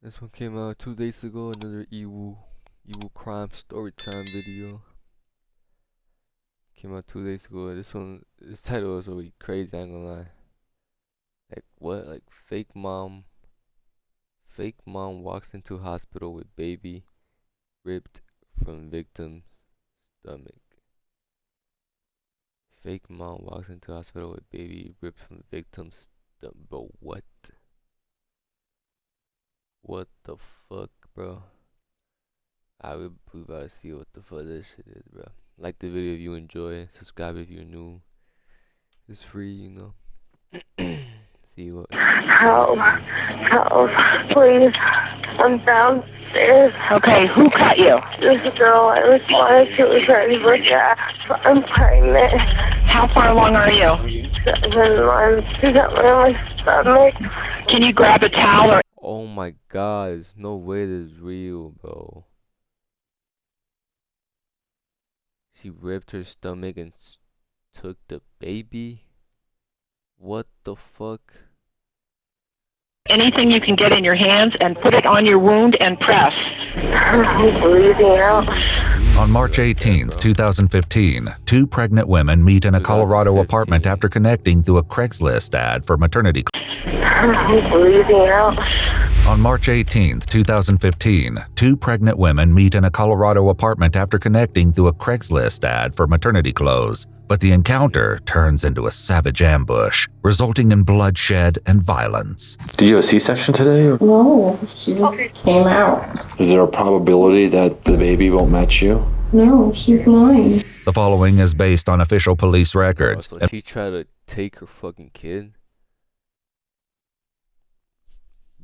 This one came out 2 days ago. Another evil crime story time video. Came out 2 days ago. This title is really crazy. I ain't gonna lie. Like what? Like fake mom walks into hospital with baby ripped from victim's stomach. Fake mom walks into hospital with baby ripped from victim's stomach. But what? What the fuck, bro? We about to see what the fuck this shit is, bro. Like the video if you enjoy. Subscribe if you're new. It's free, you know. See what? Help. Help. Please. I'm downstairs. Okay, who cut you? This girl I was wanted to was ready for gas. I'm pregnant. How far along are you? 7 months. She got me on my stomach. Can you grab a towel or... Oh my god, there's no way this is real, bro. She ripped her stomach and took the baby? What the fuck? anything you can get in your hands and put it on your wound and press. I'm bleeding out. On March 18, 2015, two pregnant women meet in a Colorado apartment after connecting through a Craigslist ad for maternity. I'm bleeding out. On March 18, 2015, two pregnant women meet in a Colorado apartment after connecting through a Craigslist ad for maternity clothes, but the encounter turns into a savage ambush, resulting in bloodshed and violence. Did you have a C-section today? Or No, she just came out. is there a probability that the baby won't match you? No, she's mine. The following is based on official police Oh, records. so she tried to take her fucking kid?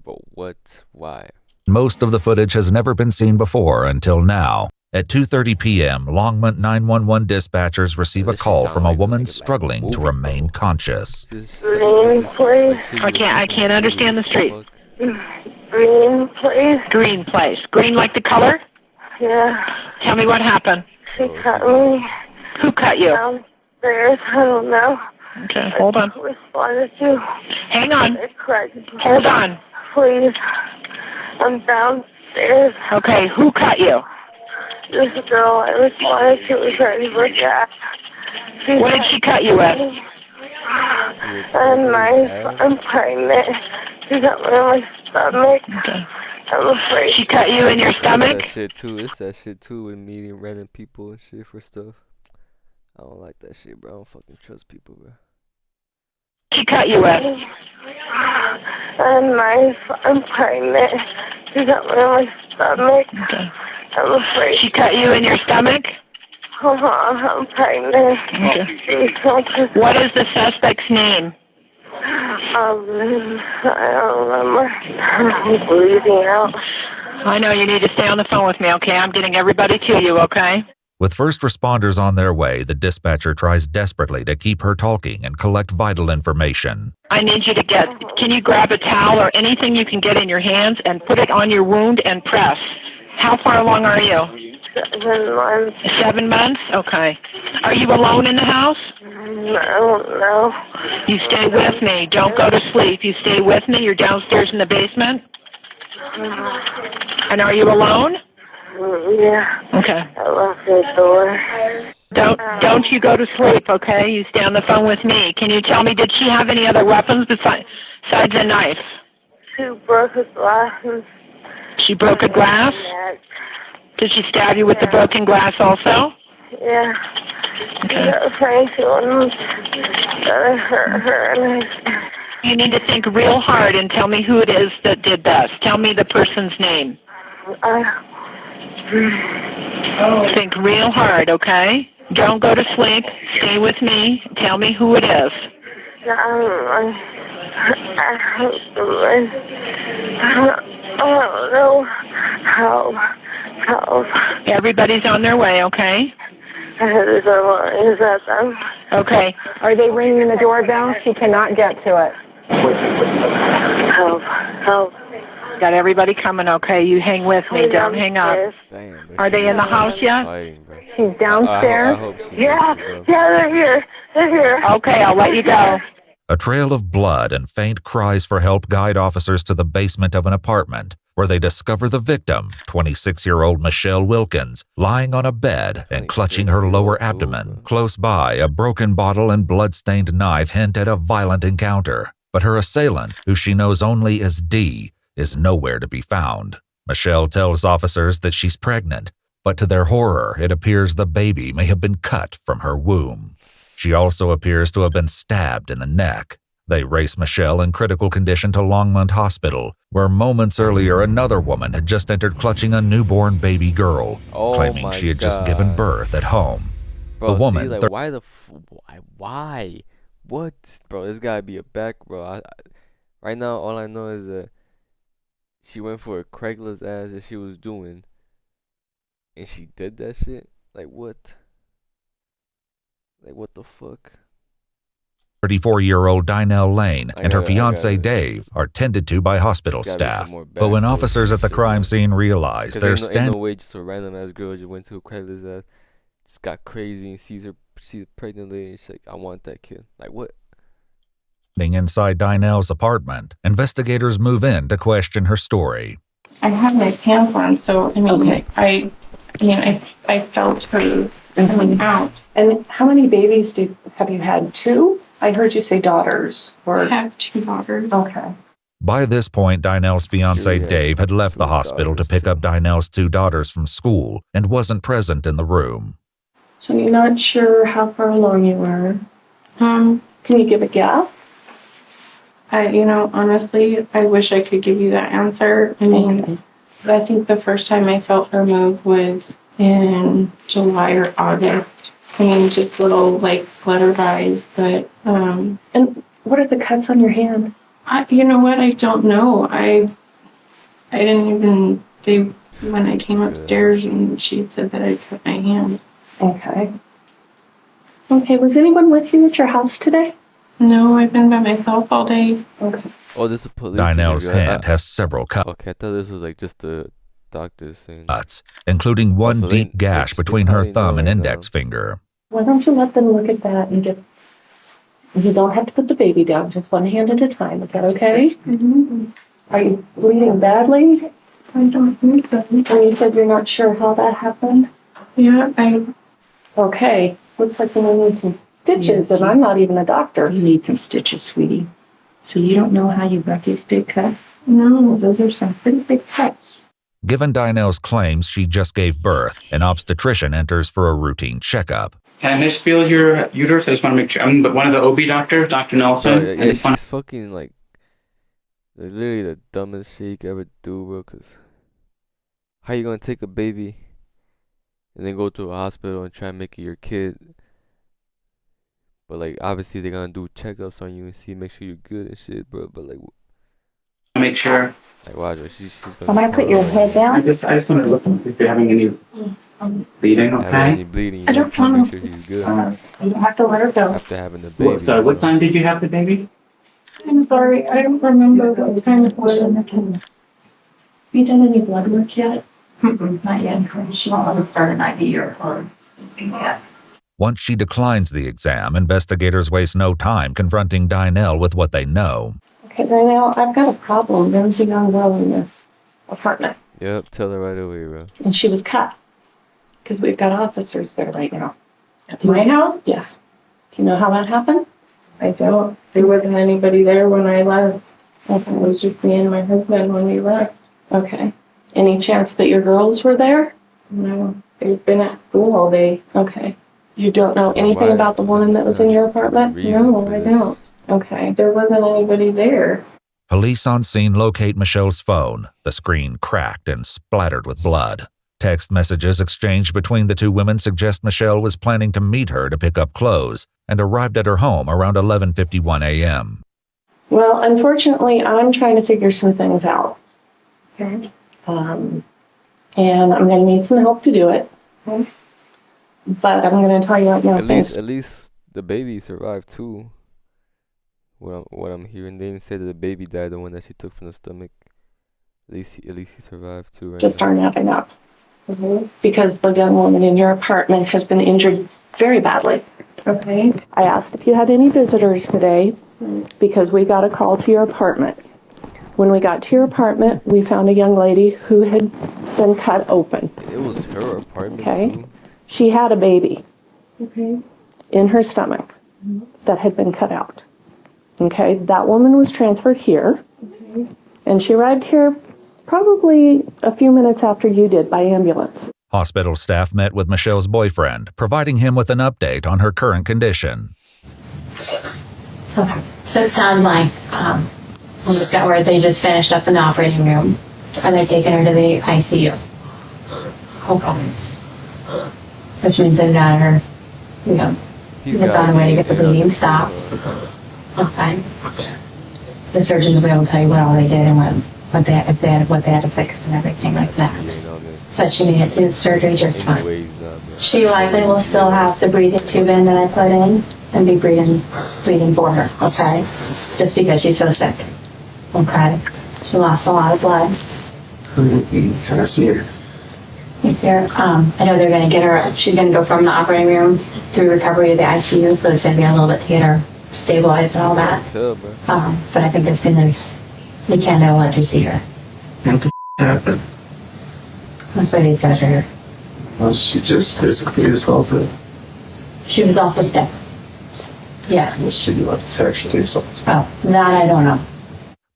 But what? Why? Most of the footage has never been seen before until now. At 2:30 p.m., Longmont 911 dispatchers receive a call from a woman struggling to remain conscious. Green, please. I can't understand the street. Green, please. Green place. Green like the color? Yeah. Tell me what happened. She cut me Who cut you? downstairs. I don't know. Okay, hold on. I responded to Hang on. it correct. Hold on. Please. I'm downstairs. Okay, who cut you? This girl I responded to was ready for gas. What did she cut you with? And I'm pregnant. She got me on my stomach. Okay. I'm afraid. She cut you in your stomach? It's that shit too with meeting random people and shit for stuff. I don't like that shit, bro. I don't fucking trust people, bro. She cut you with? And I'm pregnant. She got me on my stomach. Okay. I'm afraid. She cut you in your stomach? I'm pregnant. Okay. What is the suspect's name? I don't remember. I'm bleeding out. I know you need to stay on the phone with me, okay? I'm getting everybody to you, okay? With first responders on their way, the dispatcher tries desperately to keep her talking and collect vital information. I need you to can you grab a towel or anything you can get in your hands and put it on your wound and press? How far along are you? 7 months. 7 months? Okay. Are you alone in the house? I don't know. You stay with me. Don't go to sleep. You stay with me. You're downstairs in the basement? And are you alone? Yeah. Okay. I locked the door. Don't you go to sleep, okay? You stay on the phone with me. Can you tell me, did she have any other weapons besides a knife? She broke a glass. She broke a glass? Did she stab you with the broken glass also? Yeah. Okay. Trying to hurt her. You need to think real hard and tell me who it is that did this. Tell me the person's name. Think real hard, okay? Don't go to sleep. Stay with me. Tell me who it is. I don't know how. Everybody's on their way, okay? Is that them? Okay. Are they ringing the doorbell? She cannot get to it. Help. Got everybody coming, okay? You hang with me. Don't hang up. Damn, bro. Are they in the house yet? Fighting, bro. She's downstairs. I hope she Yeah, makes it, bro. they're here. They're here. Okay, I'll let you go. A trail of blood and faint cries for help guide officers to the basement of an apartment, where they discover the victim, 26-year-old Michelle Wilkins, lying on a bed and clutching her lower abdomen. Close by, a broken bottle and blood-stained knife hint at a violent encounter. But her assailant, who she knows only as D, is nowhere to be found. Michelle tells officers that she's pregnant, but to their horror, it appears the baby may have been cut from her womb. She also appears to have been stabbed in the neck. They race Michelle in critical condition to Longmont Hospital, where moments earlier another woman had just entered clutching a newborn baby girl, claiming she had just given birth at home. Bro, the woman, see, like, why? What? Bro, this gotta be a back, bro. Right now, all I know is that she went for a Craigslist ads that she was doing, and she did that shit? Like, what? Like, what the fuck? 34-year-old Dynell Lane and her fiancé Dave are tended to by hospital staff. But when officers at the crime scene realize they're standing... Ain't no way just a random ass girl just went to a Craigslist ad, just got crazy and sees a pregnant lady and she's like, I want that kid. Like, what? Inside Dynell's apartment, investigators move in to question her story. I had my pants on, so I mean, I felt her coming out. And how many babies have you had? 2? I heard you say daughters. I have 2 daughters. Okay. By this point, Dynell's fiancé Dave had left the hospital to pick up Dynell's 2 daughters from school and wasn't present in the room. So you're not sure how far along you were? Can you give a guess? Honestly, I wish I could give you that answer. I mean, I think the first time I felt her move was in July or August. I mean, just little, like, flutterby's, but, And what are the cuts on your hand? you know what? I don't know. I didn't even, when I came upstairs and she said that I cut my hand. Okay. Okay, was anyone with you at your house today? No, I've been by myself all day. Okay. Oh, this is police. Dynell's hand has several cuts. Okay, I thought this was like just the doctor's saying. Including one So deep gash between her thumb and index finger. Why don't you let them look at that and get... You don't have to put the baby down, just one hand at a time. Is that okay? Mm-hmm. Are you bleeding badly? I don't think so. And you said you're not sure how that happened? Yeah, Okay. Looks like you may need some stitches, and I'm not even a doctor. You need some stitches, sweetie. So you don't know how you got these big cuts? No. Those are some pretty big cuts. Given Dynell's claims she just gave birth, an obstetrician enters for a routine checkup. Can I misfeel your uterus? I just want to make sure. I'm one of the OB doctors, Dr. Nelson. Yeah, she's fucking like literally the dumbest shit you could ever do, bro. Cause how you gonna take a baby and then go to a hospital and try and make it your kid? But like obviously they're gonna do checkups on you and see, make sure you're good and shit, bro. But like, make sure. Like, watch her. She's gonna. Am I put your head down? I just want to look and see if you're having any bleeding. Okay. Any bleeding? I don't you know. make sure she's good. You have to let her go. After having the baby. So what time did you have the baby? I'm sorry, I don't remember what time it was. Have you done any blood work yet? Not yet. She won't let us start an IV or something yet. Once she declines the exam, investigators waste no time confronting Dynell with what they know. Okay, Dynell, I've got a problem. There was a young girl in the apartment, Yep, tell her right away, bro. and she was cut. Because we've got officers there right now. At my house? Yes. Do you know how that happened? I don't. There wasn't anybody there when I left. Okay. It was just me and my husband when we left. Okay. Any chance that your girls were there? No, they've been at school all day. Okay. You don't know anything Why? about the woman that was in your apartment? No, I don't. Okay. There wasn't anybody there. Police on scene locate Michelle's phone, the screen cracked and splattered with blood. Text messages exchanged between the two women suggest Michelle was planning to meet her to pick up clothes and arrived at her home around 11:51 a.m. Well, unfortunately, I'm trying to figure some things out. Okay. And I'm going to need some help to do it. Okay. But I'm going to tell you right now, At least the baby survived too. What I'm hearing, they didn't say that the baby died, the one that she took from the stomach. At least he survived too. Right just now. aren't adding up. Because the young woman in your apartment has been injured very badly. Okay. I asked if you had any visitors today because we got a call to your apartment. When we got to your apartment, we found a young lady who had been cut open. It was her apartment Okay. too. She had a baby Okay. in her stomach that had been cut out. Okay, that woman was transferred here, and she arrived here probably a few minutes after you did by ambulance. Hospital staff met with Michelle's boyfriend, providing him with an update on her current condition. Okay. So it sounds like we've got where they just finished up in the operating room and they're taking her to the ICU. Okay. Which means they've got her, you know, they found a way to get the bleeding stopped. Okay. The surgeon will be able to tell you what all they did and what they had to fix and everything like that. But she made it through the surgery just fine. She likely will still have the breathing tube in that I put in and be breathing for her, okay? Just because she's so sick, okay? She lost a lot of blood. Can I see her? It's here. I know they're going to get her, she's going to go from the operating room through recovery to the ICU, so it's going to be a little bit to get her stabilized and all that. But I think as soon as they can, they'll let you see her. What the happened? That's why these guys are here. Was she just physically assaulted? She was also sick. Yeah. Was she like sexually assaulted? Oh, that I don't know.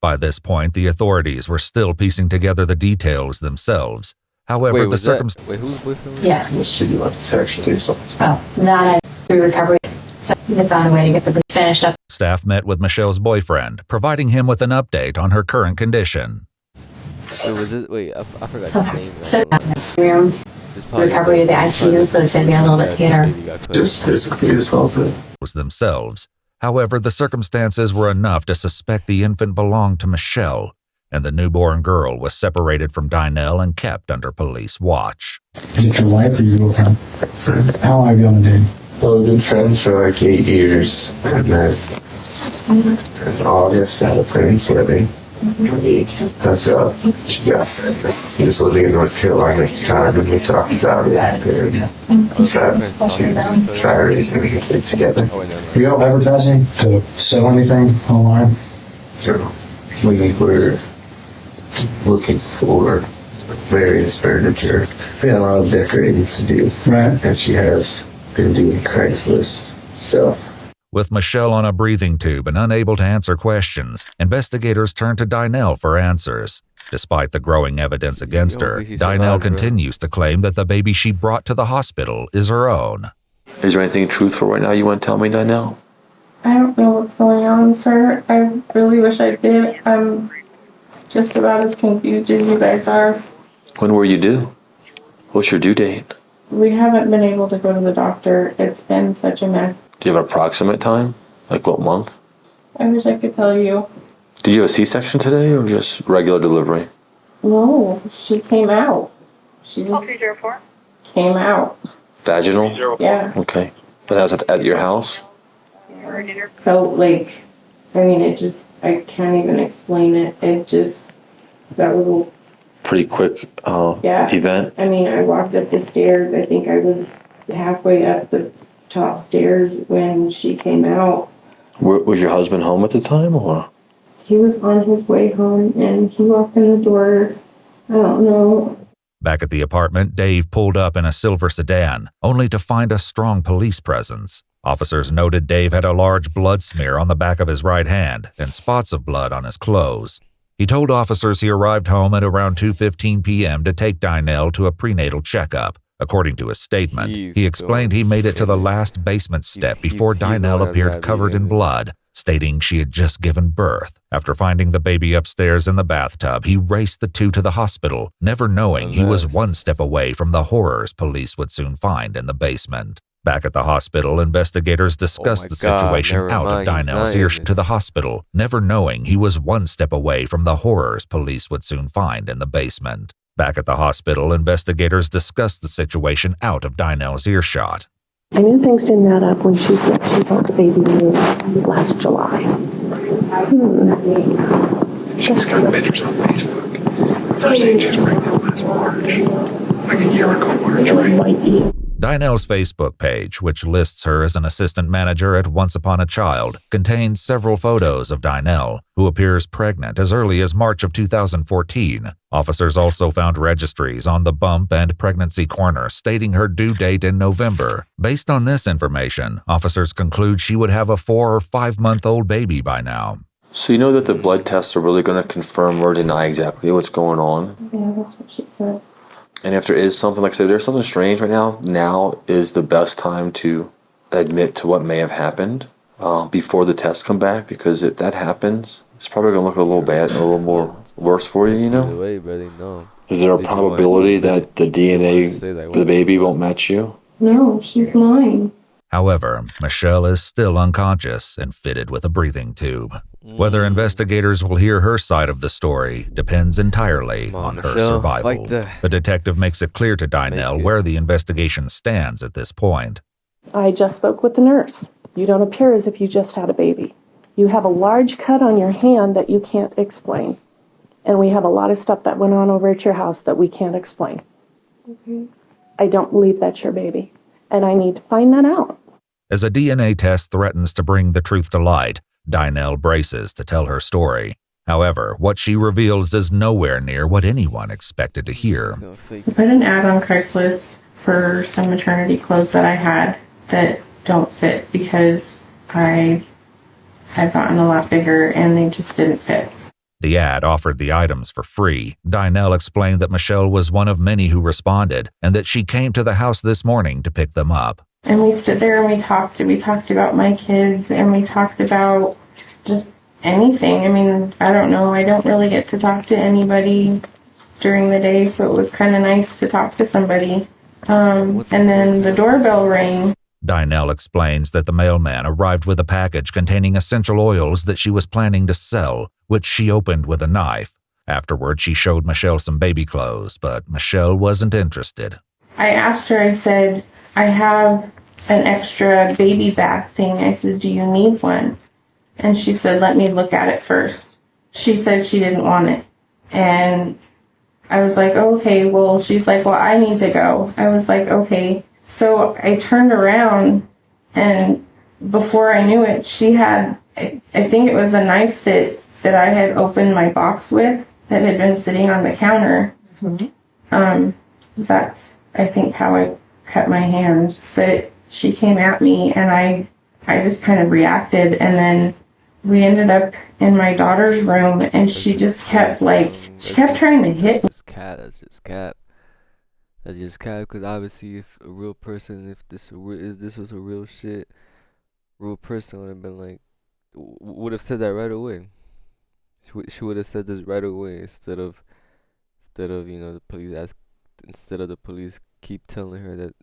By this point, the authorities were still piecing together the details themselves. However, Wait, the circumstances. wait, who's boyfriend? Yeah. Was she like sexually assaulted? Oh, that I through recovery. They found a way to get the finished up. Staff met with Michelle's boyfriend, providing him with an update on her current condition. Wait, was it? Wait, I forgot the name. So next room, recovery to the ICU, so it's going to be a little bit to get her. Just physically assaulted? Themselves. However, the circumstances were enough to suspect the infant belonged to Michelle, and the newborn girl was separated from Dynel and kept under police watch. Is it your wife or your girlfriend? Friend. How long have you been dating? Well, we've been friends for like 8 years. And then in August at a friend's wedding, we hooked up. He was living in North Carolina at the time, and we talked about it. And decided to try raising a kid together. Are y'all advertising to sell anything online? So we were looking for various furniture. We had a lot of decorating to do. Right. And she has been doing Craigslist stuff. With Michelle on a breathing tube and unable to answer questions, investigators turned to Dynel for answers. Despite the growing evidence against her, Dynel continues to claim that the baby she brought to the hospital is her own. Is there anything truthful right now you want to tell me, Dynel? I don't know what's going on, sir. I really wish I did. I'm just about as confused as you guys are. When were you due? What's your due date? We haven't been able to go to the doctor. It's been such a mess. Do you have an approximate time? Like what month? I wish I could tell you. Did you have a C-section today or just regular delivery? No, she came out. She just came out. Vaginal? Yeah. Okay. But that was at your house? Felt like, I mean, it just, I can't even explain it. It just, that was Pretty quick event? I mean, I walked up the stairs. I think I was halfway up the top stairs when she came out. Was your husband home at the time or? He was on his way home and he walked in the door. I don't know. Back at the apartment, Dave pulled up in a silver sedan, only to find a strong police presence. Officers noted Dave had a large blood smear on the back of his right hand and spots of blood on his clothes. He told officers he arrived home at around 2:15 p.m. to take Dynel to a prenatal checkup. According to his statement, he explained he made it to the last basement step before Dynel appeared covered in blood, stating she had just given birth. After finding the baby upstairs in the bathtub, he raced the two to the hospital, never knowing he was one step away from the horrors police would soon find in the basement. Back at the hospital, investigators discussed the situation out of Dynel's earshot to the hospital, never knowing he was one step away from the horrors police would soon find in the basement. Back at the hospital, investigators discussed the situation out of Dynel's earshot. I knew things didn't add up when she said she felt the baby move last July. She's got pictures on Facebook. They're saying she's pregnant last March. Like a year ago, March, right? Might be. Dinell's Facebook page, which lists her as an assistant manager at Once Upon a Child, contains several photos of Dinell, who appears pregnant as early as March of 2014. Officers also found registries on the bump and pregnancy corner stating her due date in November. Based on this information, officers conclude she would have a 4 or 5 month old baby by now. So you know that the blood tests are really going to confirm or deny exactly what's going on? Yeah, that's what she said. And if there is something, like I said, there's something strange right now is the best time to admit to what may have happened before the tests come back, because if that happens, it's probably going to look a little bad, a little more worse for you, you know? Either way, brother, no. Is there a probability that the DNA for the baby won't match you? No, she's mine. However, Michelle is still unconscious and fitted with a breathing tube. Whether investigators will hear her side of the story depends entirely on her survival. The detective makes it clear to Dinell where the investigation stands at this point. I just spoke with the nurse. You don't appear as if you just had a baby. You have a large cut on your hand that you can't explain. And we have a lot of stuff that went on over at your house that we can't explain. I don't believe that's your baby. And I need to find that out. As a DNA test threatens to bring the truth to light, Dinell braces to tell her story. However, what she reveals is nowhere near what anyone expected to hear. I put an ad on Craigslist for some maternity clothes that I had that don't fit because I had gotten a lot bigger and they just didn't fit. The ad offered the items for free. Dinell explained that Michelle was one of many who responded and that she came to the house this morning to pick them up. And we stood there and we talked about my kids and we talked about just anything. I mean, I don't know. I don't really get to talk to anybody during the day, so it was kind of nice to talk to somebody. And then the doorbell rang. Dinell explains that the mailman arrived with a package containing essential oils that she was planning to sell, which she opened with a knife. Afterward, she showed Michelle some baby clothes, but Michelle wasn't interested. I asked her, I said, I have an extra baby bath thing. I said, do you need one? And she said, let me look at it first. She said she didn't want it. And I was like, okay, well, she's like, well, I need to go. I was like, okay. So I turned around and before I knew it, she had, I think it was a knife that I had opened my box with that had been sitting on the counter. That's, I think, how I cut my hand. But she came at me and I just kind of reacted, and then we ended up in my daughter's room and she just kept trying to hit me. That's just cap. That's just cap, because obviously if a real person, if this was a real shit, real person would have been like, would have said that right away. She would have said this right away instead of you know, instead of the police keep telling her that,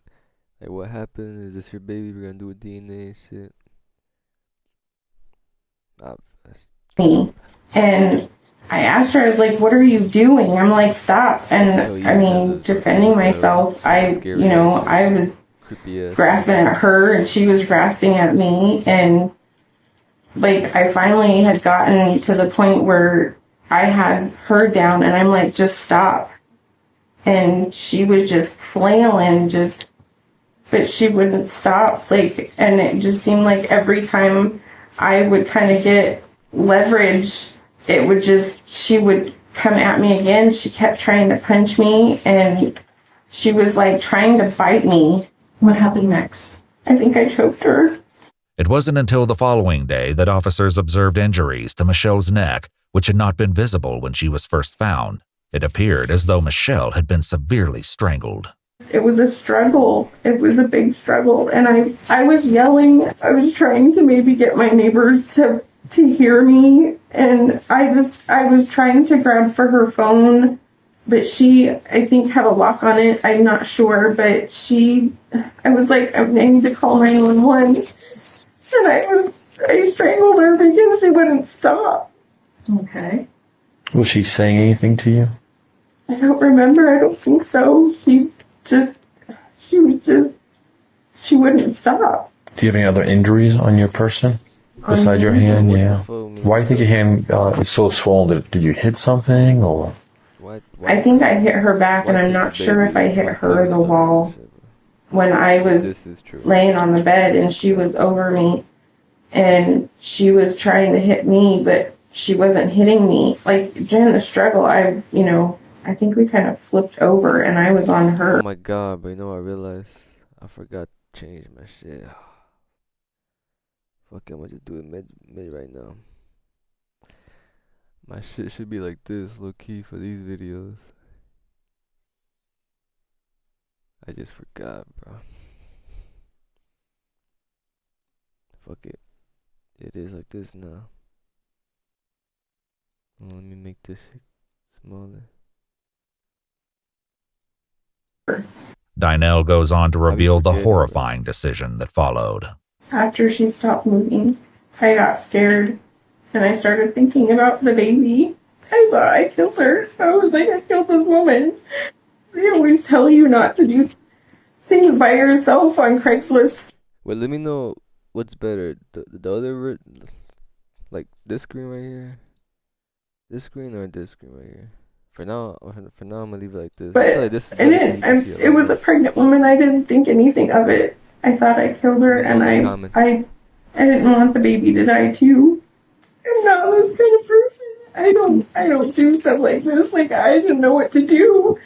like, what happened? Is this your baby? We're gonna do a DNA and shit. And I asked her, I was like, what are you doing? I'm like, stop. And I mean, defending myself, I was grasping at her and she was grasping at me. And like, I finally had gotten to the point where I had her down and I'm like, just stop. And she was just flailing, but she wouldn't stop. Like, and it just seemed like every time I would kind of get leverage, she would come at me again. She kept trying to punch me and she was like trying to bite me. What happened next? I think I choked her. It wasn't until the following day that officers observed injuries to Michelle's neck, which had not been visible when she was first found. It appeared as though Michelle had been severely strangled. It was a struggle. It was a big struggle. And I was yelling. I was trying to maybe get my neighbors to hear me. And I was trying to grab for her phone, but she, I think, had a lock on it. I'm not sure, but I was like, I need to call 911. And I strangled her because she wouldn't stop. Okay. Was she saying anything to you? I don't remember. I don't think so. She wouldn't stop. Do you have any other injuries on your person besides your hand? Yeah. Why do you think your hand is so swollen? Did you hit something or? I think I hit her back, and I'm not sure if I hit her or the wall. when I was This is true. laying on the bed and she was over me and she was trying to hit me, but she wasn't hitting me. Like during the struggle, I think we kind of flipped over and I was on her. Oh my god, but you know what I realized? I forgot to change my shit. Fuck it, I'm gonna just do it mid right now. My shit should be like this, low key, for these videos. I just forgot, bro. Fuck it. It is like this now. Let me make this shit smaller. Dynel goes on to reveal the horrifying decision that followed. After she stopped moving, I got scared and I started thinking about the baby. I thought I killed her. I was like, I killed this woman. They always tell you not to do things by yourself on Craigslist. Well, let me know what's better, the other, like this screen right here, this screen or this screen right here. For now, I'm gonna leave it like this. But I feel like this is I didn't. It was a pregnant woman. I didn't think anything of it. I thought I killed her, and I didn't want the baby to die too. I'm not this kind of person. I don't do stuff like this. Like I didn't know what to do.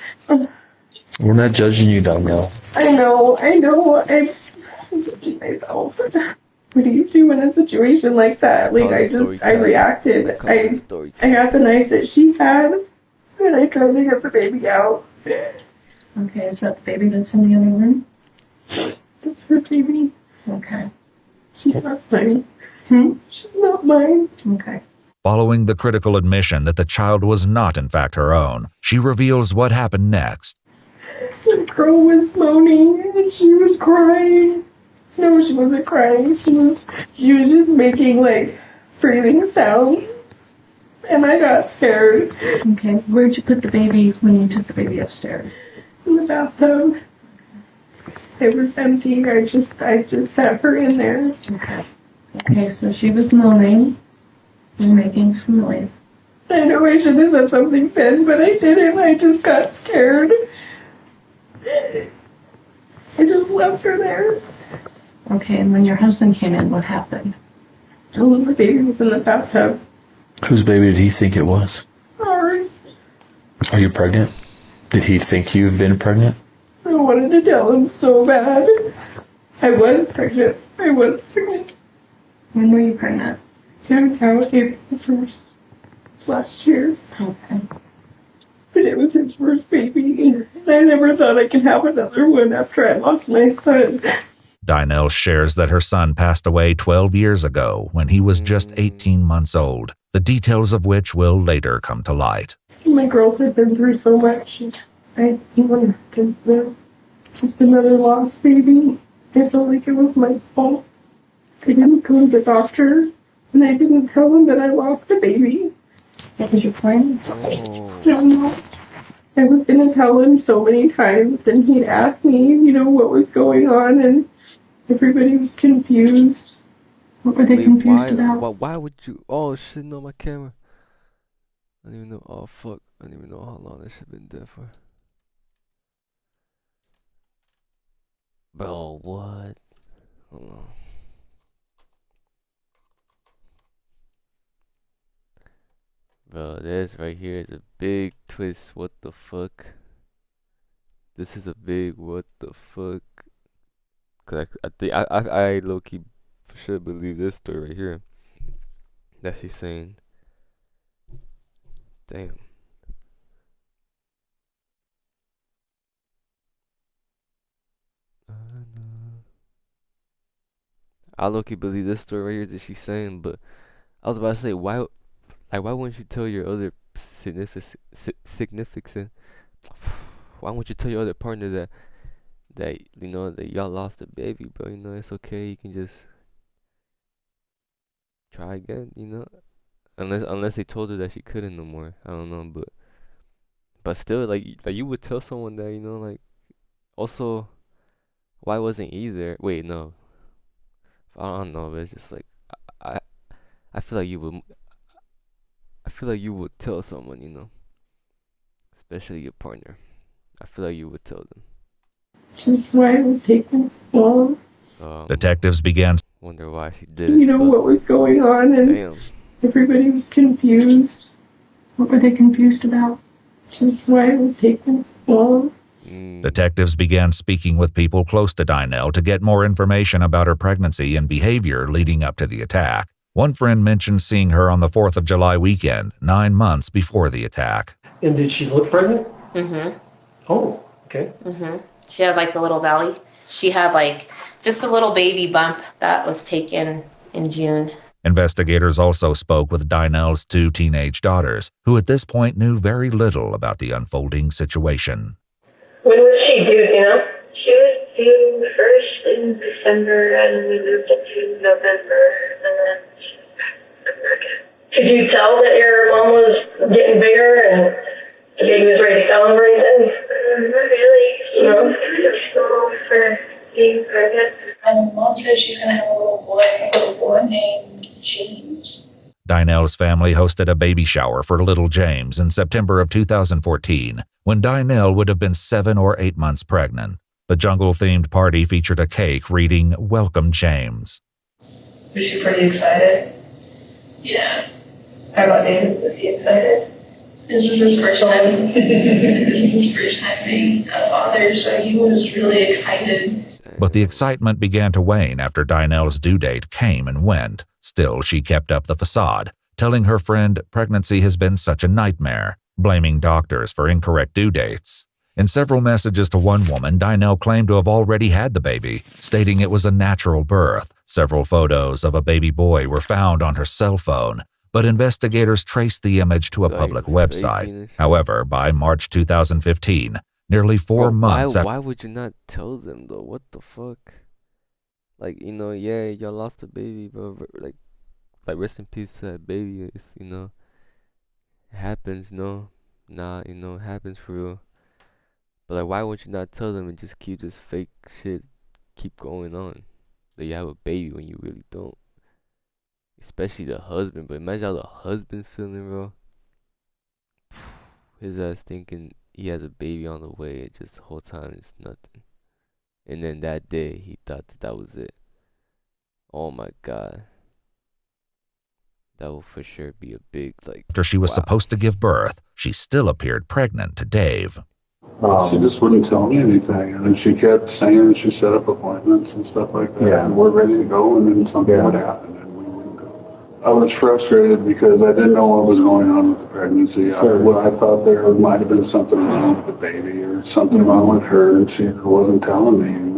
We're not judging you, Danielle. I know. I'm judging myself. What do you do in a situation like that? Like I reacted. I got the knife that she had, and I tried to get the baby out. Okay, is that the baby that's in the other room? That's her baby. Okay. She's not mine. She's not mine. Okay. Following the critical admission that the child was not in fact her own, she reveals what happened next. The girl was moaning and she was crying. No, she wasn't crying. She was just making like breathing sounds. And I got scared. Okay. Where'd you put the baby when you took the baby upstairs? In the bathtub. It was empty. I just sat her in there. Okay. Okay, so she was moaning and making some noise. I know I should have said something then, but I didn't. I just got scared. I just left her there. Okay, and when your husband came in, what happened? Oh, the baby was in the bathtub. Whose baby did he think it was? Ours. Are you pregnant? Did he think you've been pregnant? I wanted to tell him so bad. I was pregnant. When were you pregnant? April 1st last year. Okay. But it was his first baby, and I never thought I could have another one after I lost my son. Dynel shares that her son passed away 12 years ago when he was just 18 months old, the details of which will later come to light. My girls had been through so much. I wanted to just another lost baby. I felt like it was my fault. I didn't go to the doctor, and I didn't tell him that I lost the baby. What was your plan? I don't know. I was going to tell him so many times, and he'd ask me, what was going on, and everybody was confused. What were they confused about? Why would you? Oh shit, no, my camera. I don't even know. Oh fuck, I don't even know how long this shit been dead for. Bro, what? Hold on. Bro, this right here is a big twist. What the fuck? This is a big what the fuck? Cause I think I low key should believe this story right here. That she's saying. Damn. I low key believe this story right here that she's saying, but I was about to say why wouldn't you tell your other significant why wouldn't you tell your other partner that that y'all lost a baby, bro? It's okay. You can just try again, unless they told her that she couldn't no more. I don't know, but still, like you would tell someone that, like also why wasn't either? Wait, no, I don't know, but it's just like I I feel like you would tell someone, especially your partner. I feel like you would tell them. just why it was taking so long. Detectives began. Wonder why she did it. You know what was going on, and everybody was confused. What were they confused about? Just why it was taking so long. Detectives began speaking with people close to Dynel to get more information about her pregnancy and behavior leading up to the attack. One friend mentioned seeing her on the 4th of July weekend, 9 months before the attack. And did she look pregnant? Mm-hmm. Oh, okay. Mm-hmm. She had like a little belly. She had like just a little baby bump that was taken in June. Investigators also spoke with Dynel's 2 teenage daughters, who at this point knew very little about the unfolding situation. When was she due, you know? She was due first in December, and we moved it to November, and then she was back again. Could you tell that your mom was getting bigger and the baby was ready to come or anything? Not really. She was kind of slow for being pregnant. Mom said she's going to have a little boy named James. Dynel's family hosted a baby shower for little James in September of 2014, when Dynel would have been 7 or 8 months pregnant. The jungle-themed party featured a cake reading, "Welcome, James." Was she pretty excited? Yeah. How about David? Was he excited? This was his first time. This was his first time being a father, so he was really excited. But the excitement began to wane after Dynel's due date came and went. Still, she kept up the facade, telling her friend pregnancy has been such a nightmare, blaming doctors for incorrect due dates. In several messages to one woman, Dynel claimed to have already had the baby, stating it was a natural birth. Several photos of a baby boy were found on her cell phone, but investigators traced the image to a public website. However, by March 2015, nearly 4 months after— Why would you not tell them, though? What the fuck? Like, you know, yeah, y'all lost a baby, bro. Like rest in peace to that baby. It's, you know, it happens, no? Nah, you know, it happens for real. But, like, why would you not tell them and just keep this fake shit keep going on? That you have a baby when you really don't. Especially the husband, but imagine how the husband feeling, bro. His ass thinking he has a baby on the way, and just the whole time it's nothing. And then that day, he thought that was it. Oh my god. That will for sure be a big, like, after she was supposed to give birth, she still appeared pregnant to Dave. She just wouldn't tell me anything, and then she kept saying she set up appointments and stuff like that, and we're ready to go, and then something would happen, and we wouldn't go. I was frustrated because I didn't know what was going on with the pregnancy. I thought there might have been something wrong with the baby or something wrong with her, and she wasn't telling me. And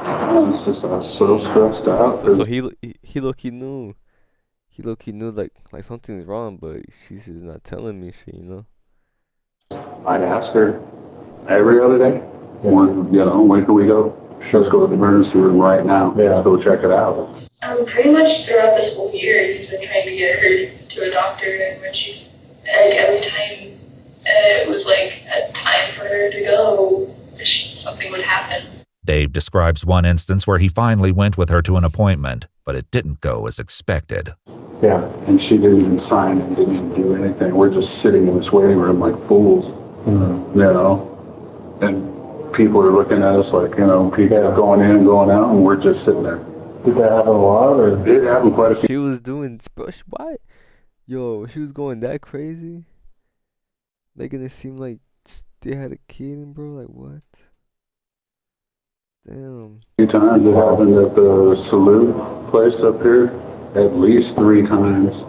I was so stressed out. So he low-key knew. He low-key knew like something's wrong, but she's just not telling me shit, you know? I'd ask her every other day, when can we go? Let's go to the emergency room right now. Let's go check it out. Pretty much throughout this whole year, he's been trying to get her to a doctor, and when she's, like, every time it was like a time for her to go, something would happen. Dave describes one instance where he finally went with her to an appointment, but it didn't go as expected. Yeah, and she didn't even sign and didn't even do anything. We're just sitting in this waiting room like fools, you know? And people are looking at us like, people are going in and going out, and we're just sitting there. Did that happen a lot, or? It happened quite a few. She was doing, bro, why? Yo, she was going that crazy? Making it seem like they had a kid, bro, like what? Damn. A few times it happened at the salute place up here, at least 3 times.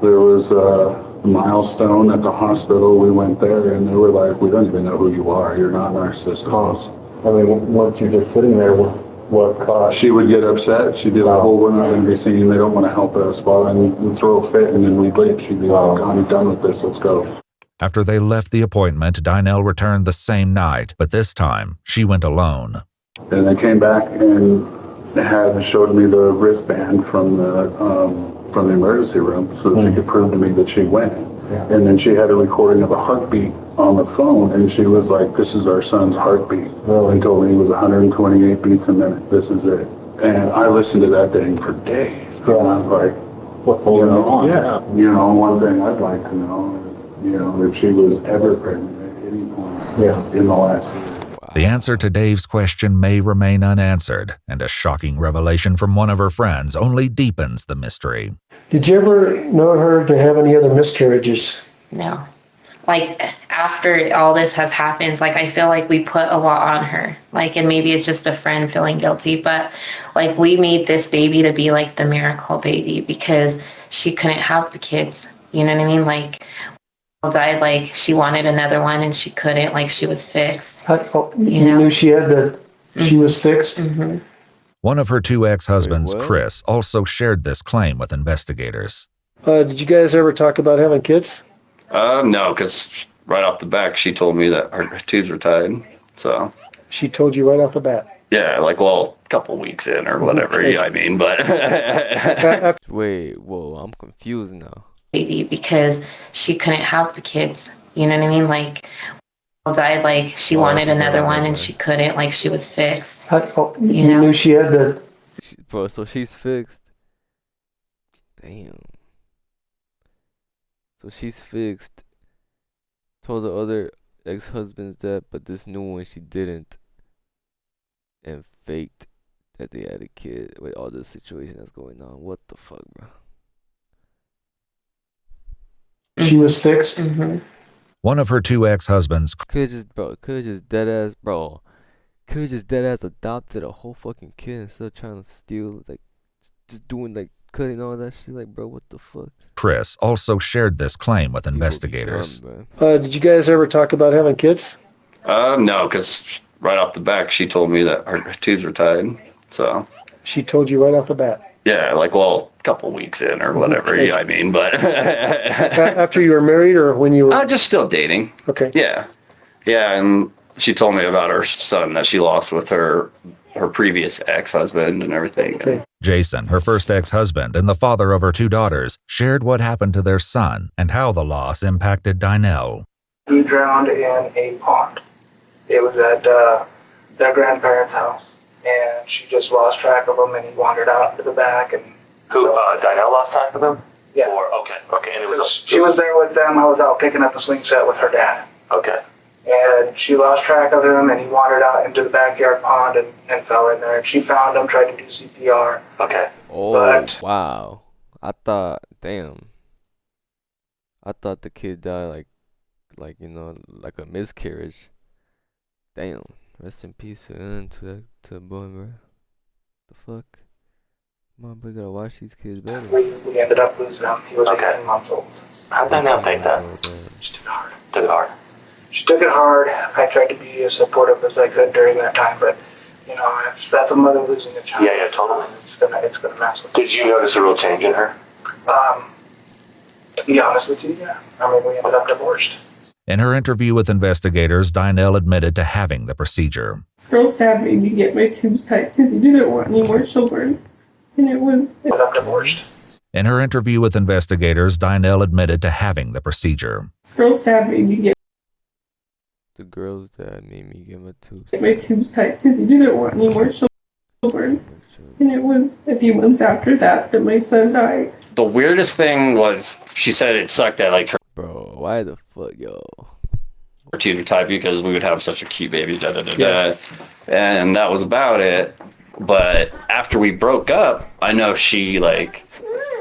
There was a milestone at the hospital. We went there and they were like, we don't even know who you are. You're not in our system. I mean, once you're just sitting there, what caused? She would get upset. She'd be like, oh, we're not going to be seen. They don't want to help us. Well, and we'd throw a fit and then we'd leave. She'd be like, I'm done with this. Let's go. After they left the appointment, Dynel returned the same night, but this time she went alone. And they came back and showed me the wristband from the emergency room so that she could prove to me that she went. Yeah. And then she had a recording of a heartbeat on the phone, and she was like, this is our son's heartbeat. And told me he was 128 beats a minute. This is it. And I listened to that thing for days. Yeah. And I was like, what's going on? Yeah. One thing I'd like to know is, if she was ever pregnant at any point in the last year. The answer to Dave's question may remain unanswered, and a shocking revelation from one of her friends only deepens the mystery. Did you ever know her to have any other miscarriages? No. Like, after all this has happened, like, I feel like we put a lot on her. Like, and maybe it's just a friend feeling guilty, but, like, we made this baby to be, like, the miracle baby because she couldn't have the kids. You know what I mean? Like, died, like, she wanted another one and she couldn't. Like, she was fixed. You knew she had the, she was fixed? Mm-hmm. One of her two ex-husbands, Chris, also shared this claim with investigators. Did you guys ever talk about having kids? No, because right off the back, she told me that her tubes were tied. So she told you right off the bat? Yeah, like, well, a couple weeks in or whatever. Okay. Yeah, I mean, but Wait, whoa, I'm confused now. Baby because she couldn't have the kids. You know what I mean? Like, died, like, she wanted another one and she couldn't. Like, she was fixed. You knew she had the... Bro, so she's fixed. Damn. So she's fixed. Told the other ex-husbands that, but this new one she didn't. And faked that they had a kid with all this situation that's going on. What the fuck, bro? She was fixed? Mm-hmm. One of her two ex-husbands, Could've just dead ass, bro. Could've just dead ass adopted a whole fucking kid instead of trying to steal, like, just doing, like, cutting all that shit. Like, bro, what the fuck? Chris, also shared this claim with investigators. Did you guys ever talk about having kids? no, because right off the back, she told me that her tubes were tied. So she told you right off the bat? Yeah, like, well, a couple weeks in or whatever. Okay. Yeah, I mean, but After you were married or when you were... just still dating. Okay. Yeah, and she told me about her son that she lost with her previous ex-husband and everything. Okay. Jason, her first ex-husband and the father of her two daughters, shared what happened to their son and how the loss impacted Dynel. He drowned in a pond. It was at their grandparents' house, and she just lost track of him, and he wandered out to the back. And Who, Dynel lost track of him? Yeah. Okay, and it was... She was there with them. I was out picking up a swing set with her dad. Okay. And she lost track of him, and he wandered out into the backyard pond and fell in there. And she found him, tried to do CPR. Okay. Oh, wow. I thought the kid died like, you know, like a miscarriage. Damn. Rest in peace to the boy, bro. The fuck? Come on, bro, gotta watch these kids better. We ended up losing him. He was 18 months old. How'd Dynel take that? She took it hard. Took it hard. She took it hard. I tried to be as supportive as I could during that time, but, you know, that's a mother losing a child. Yeah, totally. It's gonna mess with Did you notice a real change in her? To be honest with you, yeah. I mean, we ended up divorced. In her interview with investigators, Dynel admitted to having the procedure. Girl's dad made me get my tubes tight because he didn't want any more children. And it was... Ended up divorced. In her interview with investigators, Dynel admitted to having the procedure. Girl's dad made me get The girls that made me get my tubes. my tubes tight because he didn't want any more children. And it was a few months after that my son died. The weirdest thing was she said it sucked that, like, her... Bro, why the fuck, yo? Her tubes were tied because we would have such a cute baby, and that was about it. But after we broke up, I know she, like,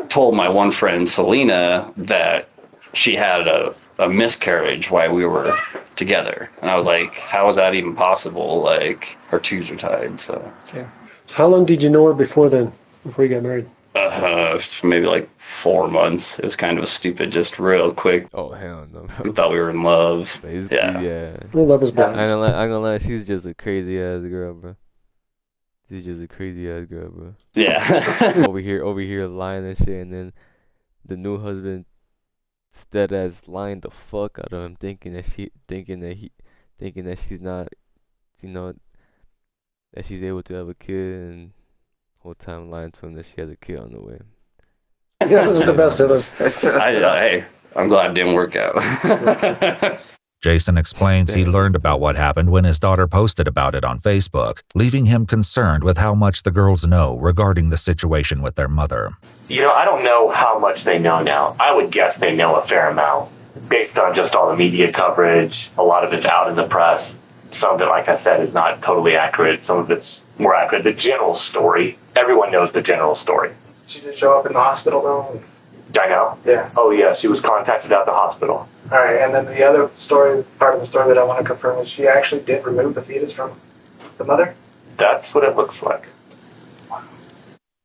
told my one friend Selena that she had a miscarriage while we were together, and I was like, how is that even possible? Like, her tubes are tied. So Okay. So how long did you know her before then, before you got married? maybe like 4 months. It was kind of a stupid, just real quick. Oh, hell no. We thought we were in love. Yeah. Love is blind. I ain't gonna lie, she's just a crazy ass girl, bro. She's just a crazy ass girl, bro. Yeah. over here lying and shit, and then the new husband dead ass lying the fuck out of him, thinking that she's not, you know, that she's able to have a kid, and whole time lying to him that she has a kid on the way. Yeah, this is the best of us. Hey, I'm glad it didn't work out. Jason explains he learned about what happened when his daughter posted about it on Facebook, leaving him concerned with how much the girls know regarding the situation with their mother. You know, I don't know how much they know now. I would guess they know a fair amount, based on just all the media coverage. A lot of it's out in the press. some that, like I said, is not totally accurate. Some of it's more accurate. The general story, everyone knows the general story. She did show up in the hospital though. I know. Yeah. Oh, yeah, she was contacted at the hospital. All right, and then the other story, part of the story that I want to confirm is she actually did remove the fetus from the mother? That's what it looks like.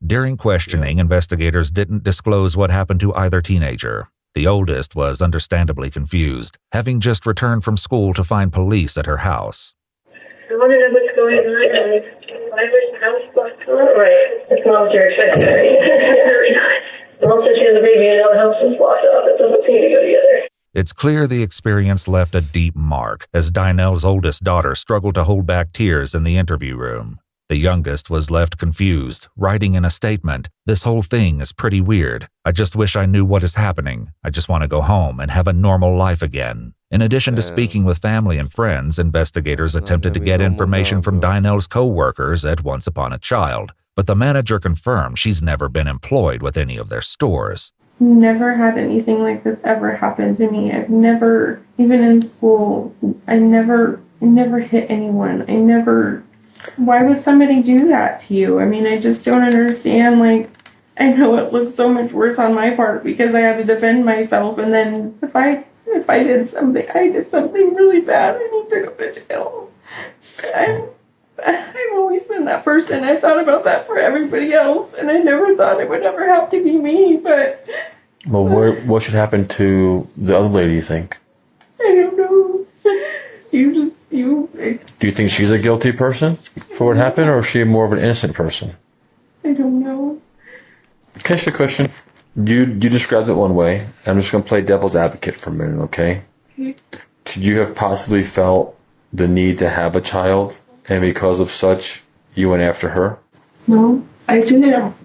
During questioning, investigators didn't disclose what happened to either teenager. The oldest was understandably confused, having just returned from school to find police at her house. I want to know what's going on. Why was the house blocked off? Right. It's not what you're expecting, right? Mom said she has a baby and now the house is blocked off. It doesn't seem to go together. It's clear the experience left a deep mark as Dynell's oldest daughter struggled to hold back tears in the interview room. The youngest was left confused, writing in a statement, "This whole thing is pretty weird. I just wish I knew what is happening. I just want to go home and have a normal life again." In addition to speaking with family and friends, investigators attempted to get information from Dynell's co-workers at Once Upon a Child, but the manager confirmed she's never been employed with any of their stores. Never had anything like this ever happen to me. I've never, even in school, I never hit anyone. Why would somebody do that to you? I mean, I just don't understand. Like, I know it looks so much worse on my part because I had to defend myself, and then if I did something really bad, I need to go to jail. I've always been that person. I thought about that for everybody else, and I never thought it would ever have to be me, but... Well, what should happen to the other lady, you think? I don't know. Do you think she's a guilty person for what happened, or is she more of an innocent person? I don't know. Can I ask you a question? You described it one way. I'm just going to play devil's advocate for a minute, okay? Could you have possibly felt the need to have a child, and because of such, you went after her? No, I didn't.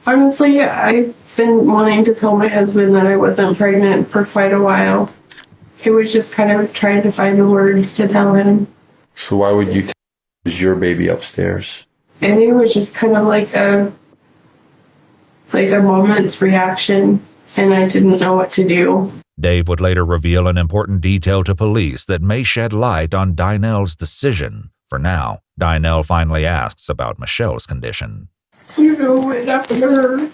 Honestly, I've been wanting to tell my husband that I wasn't pregnant for quite a while. It was just kind of trying to find the words to tell him. So why would you take your baby upstairs? And it was just kind of like a moment's reaction, and I didn't know what to do. Dave would later reveal an important detail to police that may shed light on Dynell's decision. For now, Dynell finally asks about Michelle's condition. You know what happened to her.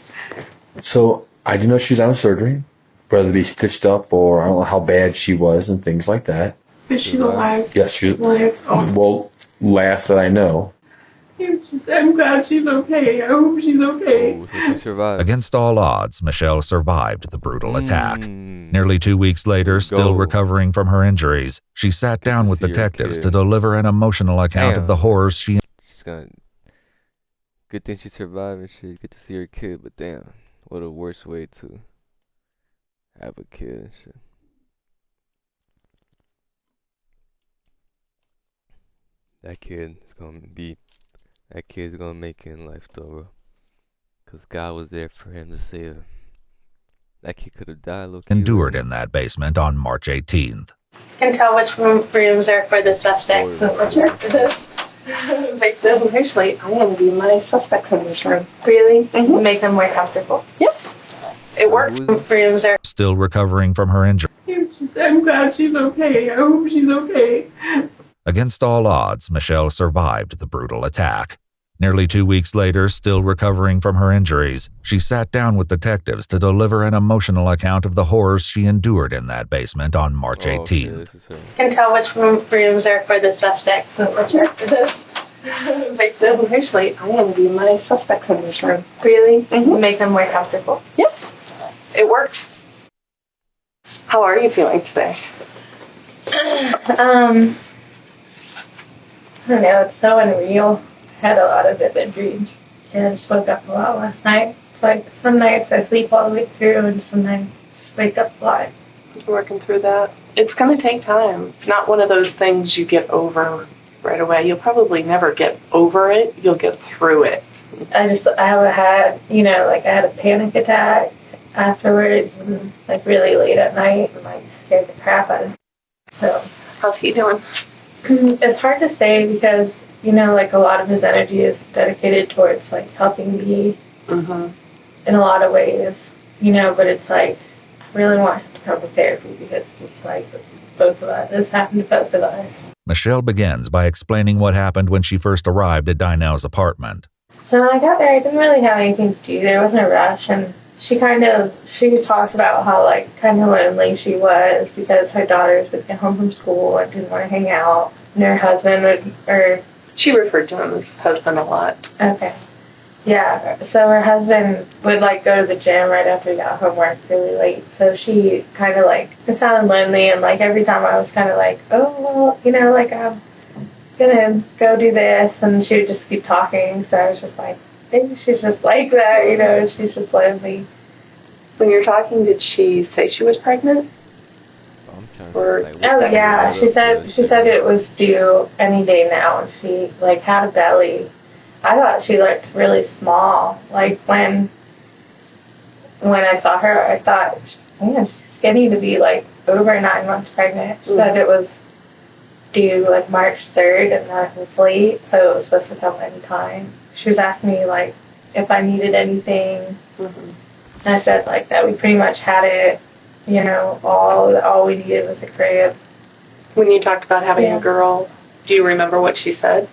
So I do know she's out of surgery, whether it be stitched up or I don't know how bad she was and things like that. Is she alive? Yes, she's alive. Oh. Well, last that I know. I'm glad she's okay. I hope she's okay. Against all odds, Michelle survived the brutal attack. Nearly 2 weeks later, still recovering from her injuries, she sat down with detectives to deliver an emotional account of the horrors she... Good thing she survived and she get to see her kid, but damn, what a worse way to have a kid and shit. That kid's gonna make it in life though, bro. Cause God was there for him to save him. That kid could have died, low-key. Endured in that basement on March 18th. Can tell which rooms are for the suspect. They said, well, actually, I want to be my suspects in this room. Really? Mm-hmm. Make them more comfortable. Yes. It works. Rooms are Still recovering from her injury. I'm glad she's okay. I hope she's okay. Against all odds, Michelle survived the brutal attack. Nearly 2 weeks later, still recovering from her injuries, she sat down with detectives to deliver an emotional account of the horrors she endured in that basement on March 18th. Can tell which rooms are for the suspect. They said, well, actually, I want to be my suspects in this room. Really? Mm-hmm. Make them more comfortable. Yes. It works. How are you feeling today? I don't know. It's so unreal. Had a lot of vivid dreams, and I just woke up a lot last night. It's like some nights I sleep all the way through, and some nights I wake up a lot. Working through that. It's going to take time. It's not one of those things you get over right away. You'll probably never get over it. You'll get through it. I had a panic attack afterwards, and like really late at night, and like scared the crap out of me. So how's he doing? It's hard to say because, like a lot of his energy is dedicated towards like helping me in a lot of ways, but it's like I really want him to come to therapy because it's like both of us. This happened to both of us. Michelle begins by explaining what happened when she first arrived at Dinell's apartment. So when I got there, I didn't really have anything to do. There wasn't a rush, and she talked about how, like, kind of lonely she was because her daughters would get home from school and didn't want to hang out, and her husband She referred to him as husband a lot. Okay. Yeah, so her husband would, like, go to the gym right after he got home work really late. So she kind of, like, it sounded lonely, and, like, every time I was kind of like, oh, well, you know, like, I'm gonna go do this, and she would just keep talking. So I was just like, maybe she's just like that, you know, she's just lonely. When you're talking, did she say she was pregnant? I'm trying Or, to like, Oh, yeah, she said it was due any day now, and she, like, had a belly. I thought she looked really small. Like, when I saw her, I thought, man, she's skinny to be, like, over 9 months pregnant. She said it was due, like, March 3rd, and that was late, so it was supposed to come any time. She was asking me, like, if I needed anything. And I said, like, that we pretty much had it, you know, all we needed was a crib. When you talked about having a girl, do you remember what she said?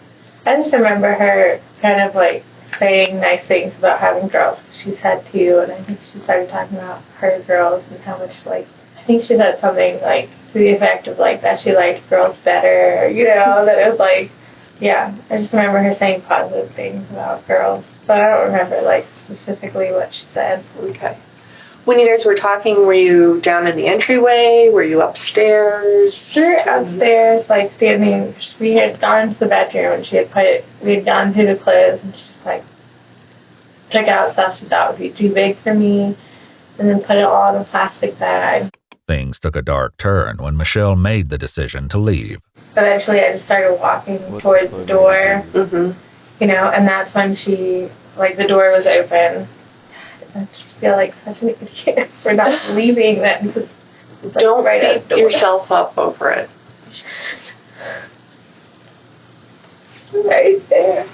I just remember her kind of, like, saying nice things about having girls. She's had 2, and I think she started talking about her girls and how much, like, I think she said something, like, to the effect of, like, that she liked girls better, you know, that it was, like, yeah. I just remember her saying positive things about girls, but I don't remember, like, specifically what she said. Okay. When you guys were talking, were you down in the entryway? Were you upstairs? We were upstairs, like, standing. We had gone to the bedroom, and we had gone through the clothes, and she just, like, took out stuff she thought would be too big for me, and then put it all in a plastic bag. Things took a dark turn when Michelle made the decision to leave. But actually, I just started walking towards the door, you know, and that's when she, like, the door was open. I just feel like such an idiot for not leaving then. Don't beat yourself up over it. Right there.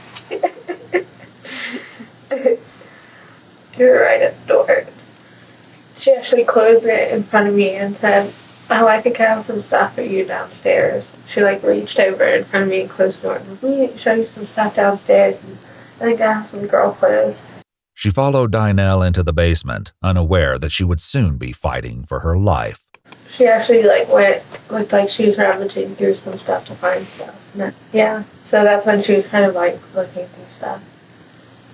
You're right at the door. She actually closed it in front of me and said, oh, I think I have some stuff for you downstairs. She, like, reached over in front of me and closed the door. Let me show you some stuff downstairs. And I think I have some girl clothes. She followed Dinell into the basement, unaware that she would soon be fighting for her life. She actually, like, looked like she was rummaging through some stuff to find stuff. Yeah, so that's when she was kind of, like, looking through stuff.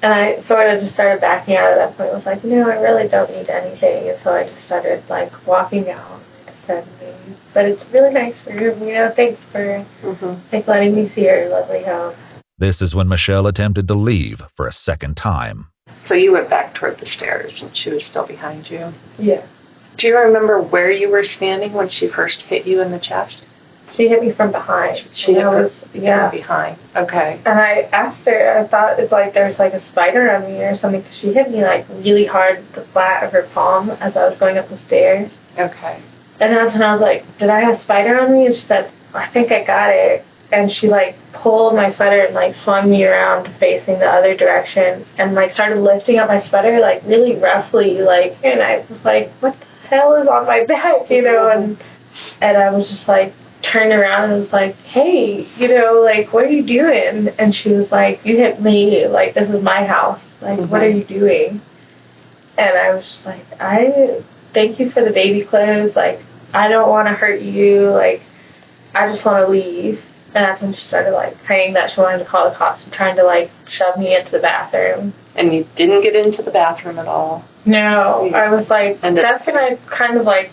And I sort of just started backing out at that point. I was like, no, I really don't need anything. And so I just started, like, walking out. But it's really nice for you, you know, thanks for like, letting me see your lovely home. This is when Michelle attempted to leave for a second time. So you went back toward the stairs, and she was still behind you? Yeah. Do you remember where you were standing when she first hit you in the chest? She hit me from behind. She hit was from behind. Okay. And I asked her, I thought it's like there was like a spider on me or something, because she hit me like really hard with the flat of her palm as I was going up the stairs. Okay. And that's when I was like, did I have a spider on me? And she said, I think I got it. And she, like, pulled my sweater and, like, swung me around facing the other direction and, like, started lifting up my sweater, like, really roughly, like, and I was like, what the hell is on my back, you know? And I was just, like, turned around and was like, hey, you know, like, what are you doing? And she was like, you hit me, like, this is my house. Like, what are you doing? And I was just like, thank you for the baby clothes. Like, I don't want to hurt you. Like, I just want to leave. And that's when she started, like, saying that she wanted to call the cops and trying to, like, shove me into the bathroom. And you didn't get into the bathroom at all? No. I was like, that's when I kind of, like,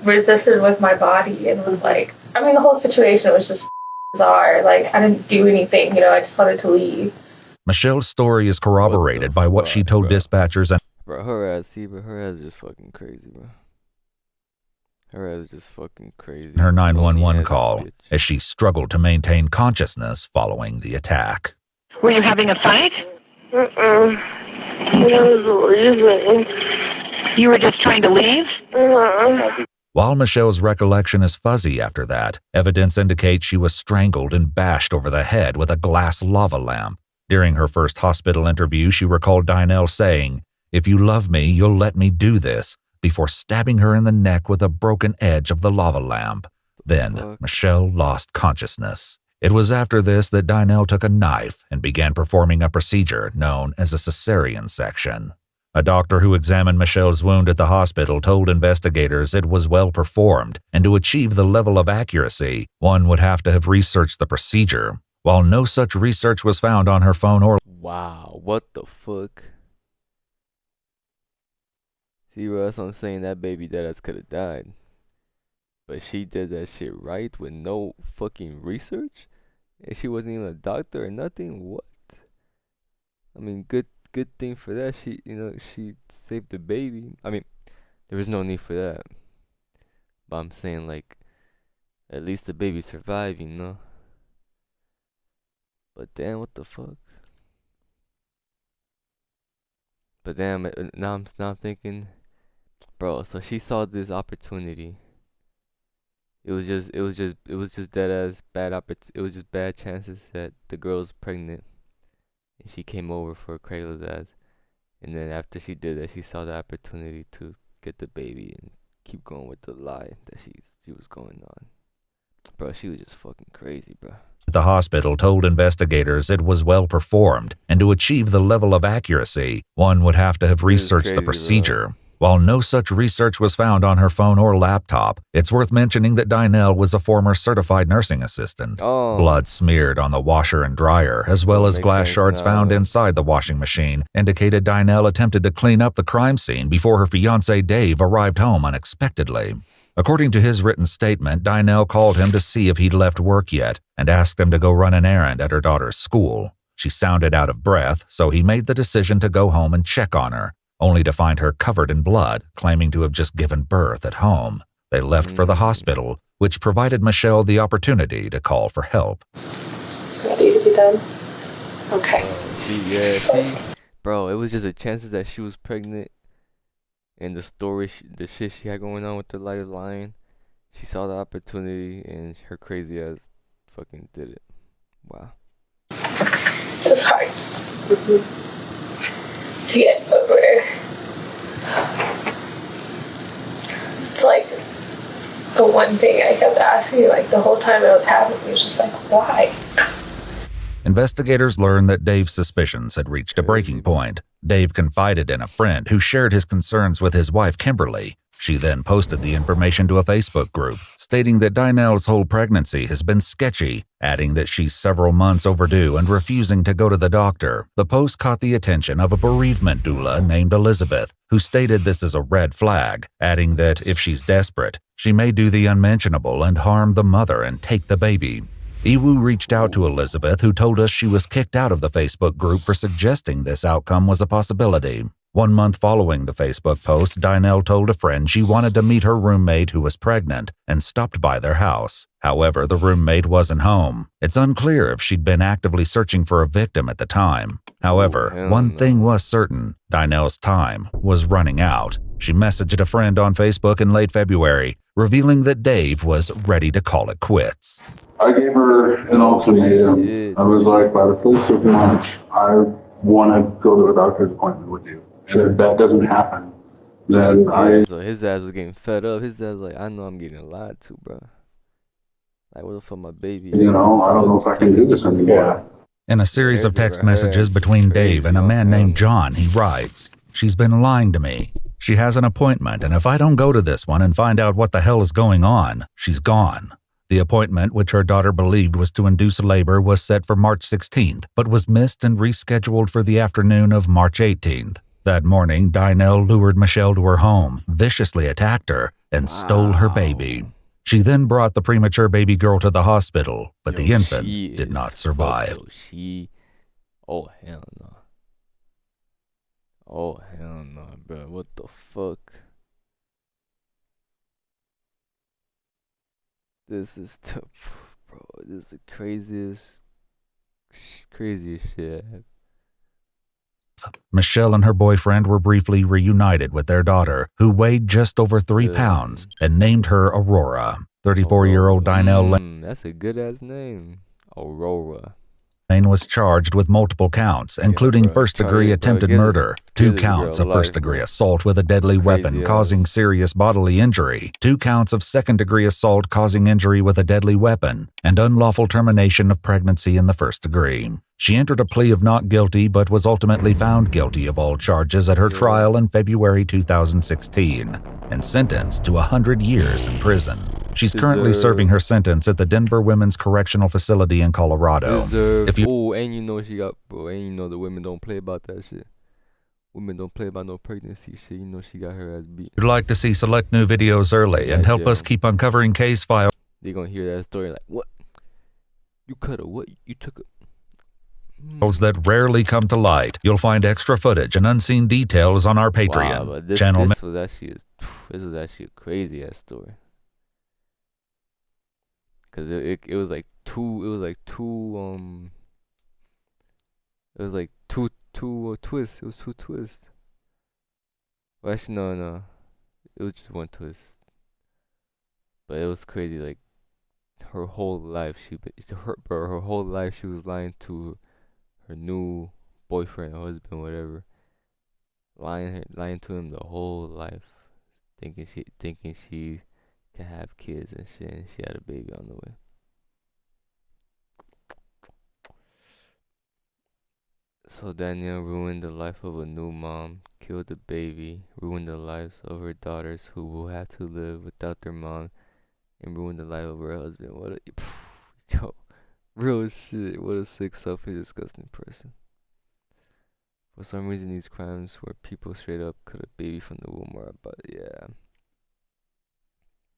resisted with my body and was like, I mean, the whole situation was just bizarre. Like, I didn't do anything, you know, I just wanted to leave. Michelle's story is corroborated by what she told dispatchers and... Bro, her ass is just fucking crazy, bro. Her ass is just fucking crazy. Her 911 call as she struggled to maintain consciousness following the attack. Were you having a fight? I was leaving. You were just trying to leave? While Michelle's recollection is fuzzy after that, evidence indicates she was strangled and bashed over the head with a glass lava lamp. During her first hospital interview, she recalled Dinell saying, "If you love me, you'll let me do this," before stabbing her in the neck with a broken edge of the lava lamp. Then, Michelle lost consciousness. It was after this that Dynel took a knife and began performing a procedure known as a cesarean section. A doctor who examined Michelle's wound at the hospital told investigators it was well performed, and to achieve the level of accuracy, one would have to have researched the procedure. While no such research was found on her phone or... Wow, what the fuck? See, bro, that's what I'm saying. That baby deadass could have died. But she did that shit right with no fucking research? And she wasn't even a doctor or nothing? What? I mean, good thing for that. She saved the baby. I mean, there was no need for that. But I'm saying, like, at least the baby survived, you know? But damn, what the fuck? But damn, now I'm thinking, bro, so she saw this opportunity. It was just dead as bad it was just bad chances that the girl's pregnant. And she came over for Craigslist ads. And then after she did that, she saw the opportunity to get the baby and keep going with the lie that she was going on. Bro, she was just fucking crazy, bro. The hospital told investigators it was well performed, and to achieve the level of accuracy, one would have to have researched the procedure. While no such research was found on her phone or laptop, it's worth mentioning that Dynel was a former certified nursing assistant. Blood smeared on the washer and dryer, as well as glass shards found inside the washing machine, indicated Dynel attempted to clean up the crime scene before her fiancé Dave arrived home unexpectedly. According to his written statement, Dynel called him to see if he'd left work yet and asked him to go run an errand at her daughter's school. She sounded out of breath, so he made the decision to go home and check on her, only to find her covered in blood, claiming to have just given birth at home. They left for the hospital, which provided Michelle the opportunity to call for help. Ready to be done? Okay. See, bro, it was just the chances that she was pregnant. And the story, the shit she had going on with the lying, she saw the opportunity and her crazy ass fucking did it. Wow. It's hard to get over. It's like the one thing I kept asking, like the whole time it was happening, it was just like, why? Investigators learned that Dave's suspicions had reached a breaking point. Dave confided in a friend who shared his concerns with his wife, Kimberly. She then posted the information to a Facebook group, stating that Dynel's whole pregnancy has been sketchy, adding that she's several months overdue and refusing to go to the doctor. The post caught the attention of a bereavement doula named Elizabeth, who stated this is a red flag, adding that if she's desperate, she may do the unmentionable and harm the mother and take the baby. Iwu reached out to Elizabeth, who told us she was kicked out of the Facebook group for suggesting this outcome was a possibility. 1 month following the Facebook post, Dynel told a friend she wanted to meet her roommate who was pregnant and stopped by their house. However, the roommate wasn't home. It's unclear if she'd been actively searching for a victim at the time. However, one thing was certain, Dynel's time was running out. She messaged a friend on Facebook in late February, revealing that Dave was ready to call it quits. I gave her an ultimatum. I was like, by the 1st of March, I want to go to a doctor's appointment with you. If that doesn't happen, then So his ass was getting fed up. His ass was like, I know I'm getting lied to, bro. Like, what the fuck, my baby? I don't know if I can do this anymore. In a series of text messages between Dave and a man named John, he writes, "She's been lying to me. She has an appointment, and if I don't go to this one and find out what the hell is going on, she's gone." The appointment, which her daughter believed was to induce labor, was set for March 16th, but was missed and rescheduled for the afternoon of March 18th. That morning, Dynel lured Michelle to her home, viciously attacked her, and stole her baby. She then brought the premature baby girl to the hospital, but the infant did not survive. Oh, hell no. Oh, hell no, bro. What the fuck? This is bro, this is the craziest shit. Michelle and her boyfriend were briefly reunited with their daughter, who weighed just over 3 pounds, and named her Aurora. 34-year-old Dynel That's a good-ass name. Aurora. was charged with multiple counts, including first-degree attempted murder, 2 counts of first-degree assault with a deadly weapon causing serious bodily injury, 2 counts of second-degree assault causing injury with a deadly weapon, and unlawful termination of pregnancy in the first degree. She entered a plea of not guilty but was ultimately found guilty of all charges at her trial in February 2016 and sentenced to 100 years in prison. She's currently serving her sentence at the Denver Women's Correctional Facility in Colorado. And you know she got, bro, and you know the women don't play about that shit. Women don't play about no pregnancy shit. You know she got her ass beat. If you'd like to see select new videos early and help us keep uncovering case files, they gonna hear that story like, what? You cut her? What? You took her? that rarely come to light. You'll find extra footage and unseen details on our Patreon channel. This was actually a crazy ass story. Cause it was like two twists. It was 2 twists. Well, actually no, it was just 1 twist. But it was crazy. Like her whole life, her whole life she was lying to her new boyfriend, husband, whatever. Lying to him the whole life, thinking she can have kids and shit, and she had a baby on the way. So Danielle ruined the life of a new mom, killed the baby, ruined the lives of her daughters who will have to live without their mom, and ruined the life of her husband. What a yo, real shit. What a sick, selfish, disgusting person. For some reason, these crimes where people straight up cut a baby from the womb are about, yeah.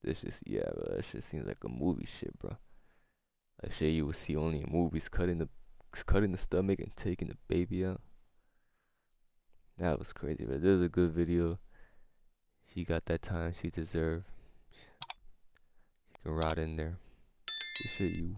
Bro, that shit seems like a movie shit, bro. Like shit you would see only in movies, cutting the stomach and taking the baby out. That was crazy, but this is a good video. She got that time she deserved. She can rot in there. This shit you